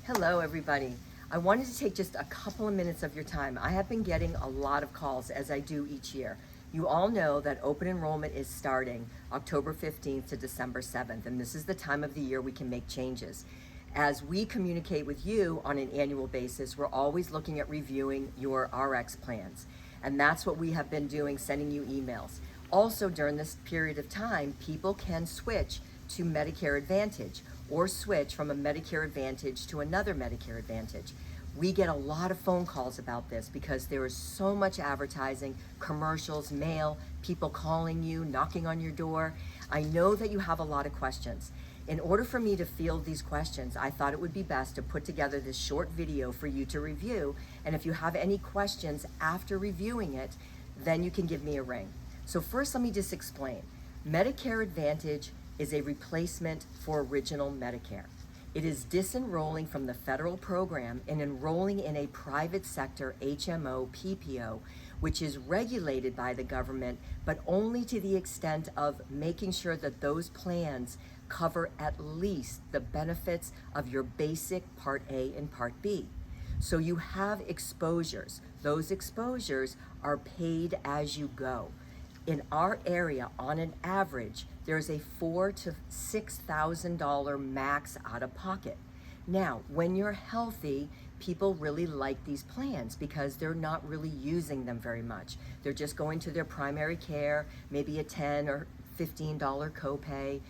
Hello, everybody. I wanted to take just a couple of minutes of your time. I have been getting a lot of calls as I do each year. You all know that open enrollment is starting October 15th to December 7th, and this is the time of the year we can make changes. As we communicate with you on an annual basis, we're always looking at reviewing your RX plans. And that's what we have been doing, sending you emails. Also, during this period of time, people can switch to Medicare Advantage or switch from a Medicare Advantage to another Medicare Advantage. We get a lot of phone calls about this because there is so much advertising, commercials, mail, people calling you, knocking on your door. I know that you have a lot of questions. In order for me to field these questions, I thought it would be best to put together this short video for you to review. And if you have any questions after reviewing it, then you can give me a ring. So first, let me just explain. Medicare Advantage is a replacement for original Medicare. It is disenrolling from the federal program and enrolling in a private sector HMO PPO, which is regulated by the government, but only to the extent of making sure that those plans cover at least the benefits of your basic Part A and Part B. So you have exposures. Those exposures are paid as you go. In our area, on an average, there's a $4,000 to $6,000 max out of pocket. Now, when you're healthy, people really like these plans because they're not really using them very much. They're just going to their primary care, maybe a $10 or $15 copay.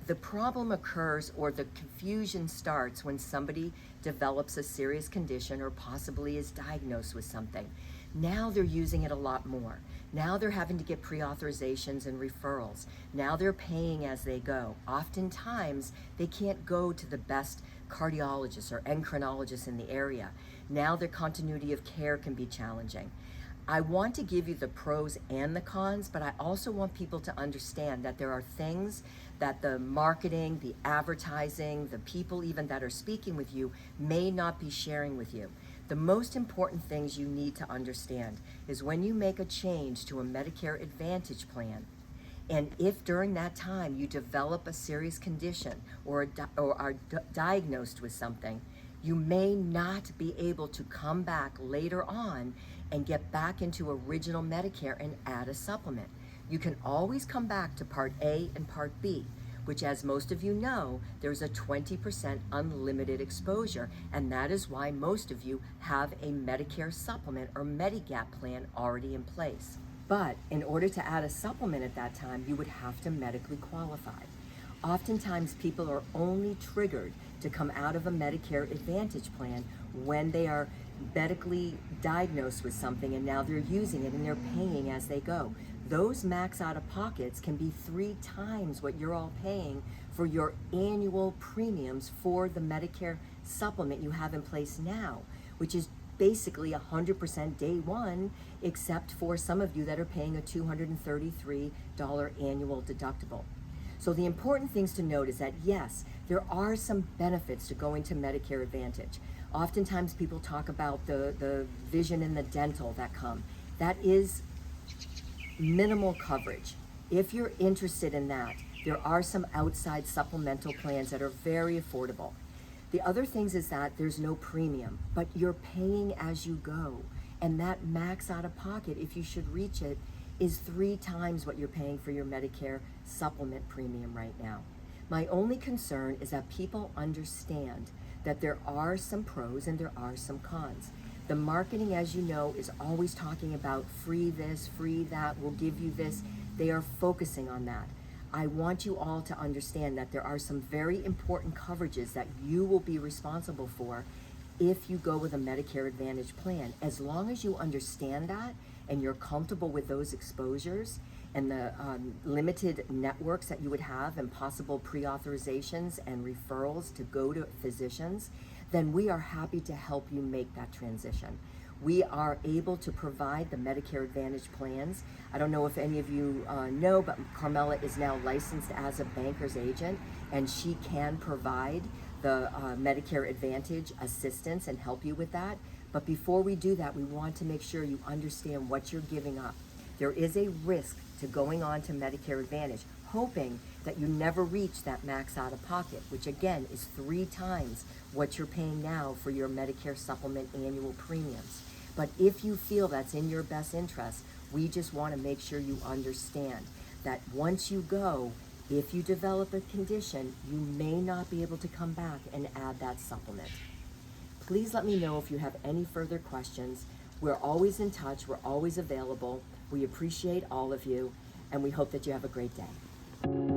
The problem occurs, or the confusion starts, when somebody develops a serious condition or possibly is diagnosed with something. Now they're using it a lot more. Now they're having to get pre-authorizations and referrals. Now they're paying as they go. Oftentimes, they can't go to the best cardiologists or endocrinologists in the area. Now their continuity of care can be challenging. I want to give you the pros and the cons, but I also want people to understand that there are things that the marketing, the advertising, the people even that are speaking with you may not be sharing with you. The most important things you need to understand is when you make a change to a Medicare Advantage plan, and if during that time you develop a serious condition or are diagnosed with something, you may not be able to come back later on and get back into original Medicare and add a supplement. You can always come back to Part A and Part B, which, as most of you know, there's a 20% unlimited exposure, and that is why most of you have a Medicare supplement or Medigap plan already in place. But in order to add a supplement at that time, you would have to medically qualify. Oftentimes, people are only triggered to come out of a Medicare Advantage plan when they are medically diagnosed with something and now they're using it and they're paying as they go. Those max out-of-pockets can be 3 times what you're all paying for your annual premiums for the Medicare supplement you have in place now, which is basically 100% day one, except for some of you that are paying a $233 annual deductible. So the important things to note is that yes, there are some benefits to going to Medicare Advantage. Oftentimes people talk about the vision and the dental that come. That is minimal coverage. If you're interested in that, there are some outside supplemental plans that are very affordable. The other things is that there's no premium, but you're paying as you go. And that max out of pocket, if you should reach it, is 3 times what you're paying for your Medicare supplement premium right now. My only concern is that people understand that there are some pros and there are some cons. The marketing, as you know, is always talking about free this, free that, we'll give you this. They are focusing on that. I want you all to understand that there are some very important coverages that you will be responsible for if you go with a Medicare Advantage plan. As long as you understand that and you're comfortable with those exposures and the limited networks that you would have and possible pre-authorizations and referrals to go to physicians, then we are happy to help you make that transition. We are able to provide the Medicare Advantage plans. I don't know if any of you know, but Carmela is now licensed as a banker's agent, and she can provide the Medicare Advantage assistance and help you with that. But before we do that, we want to make sure you understand what you're giving up. There is a risk to going on to Medicare Advantage, hoping that you never reach that max out of pocket, which again is 3 times what you're paying now for your Medicare supplement annual premiums. But if you feel that's in your best interest, we just want to make sure you understand that once you go, if you develop a condition, you may not be able to come back and add that supplement. Please let me know if you have any further questions. We're always in touch. We're always available. We appreciate all of you, and we hope that you have a great day.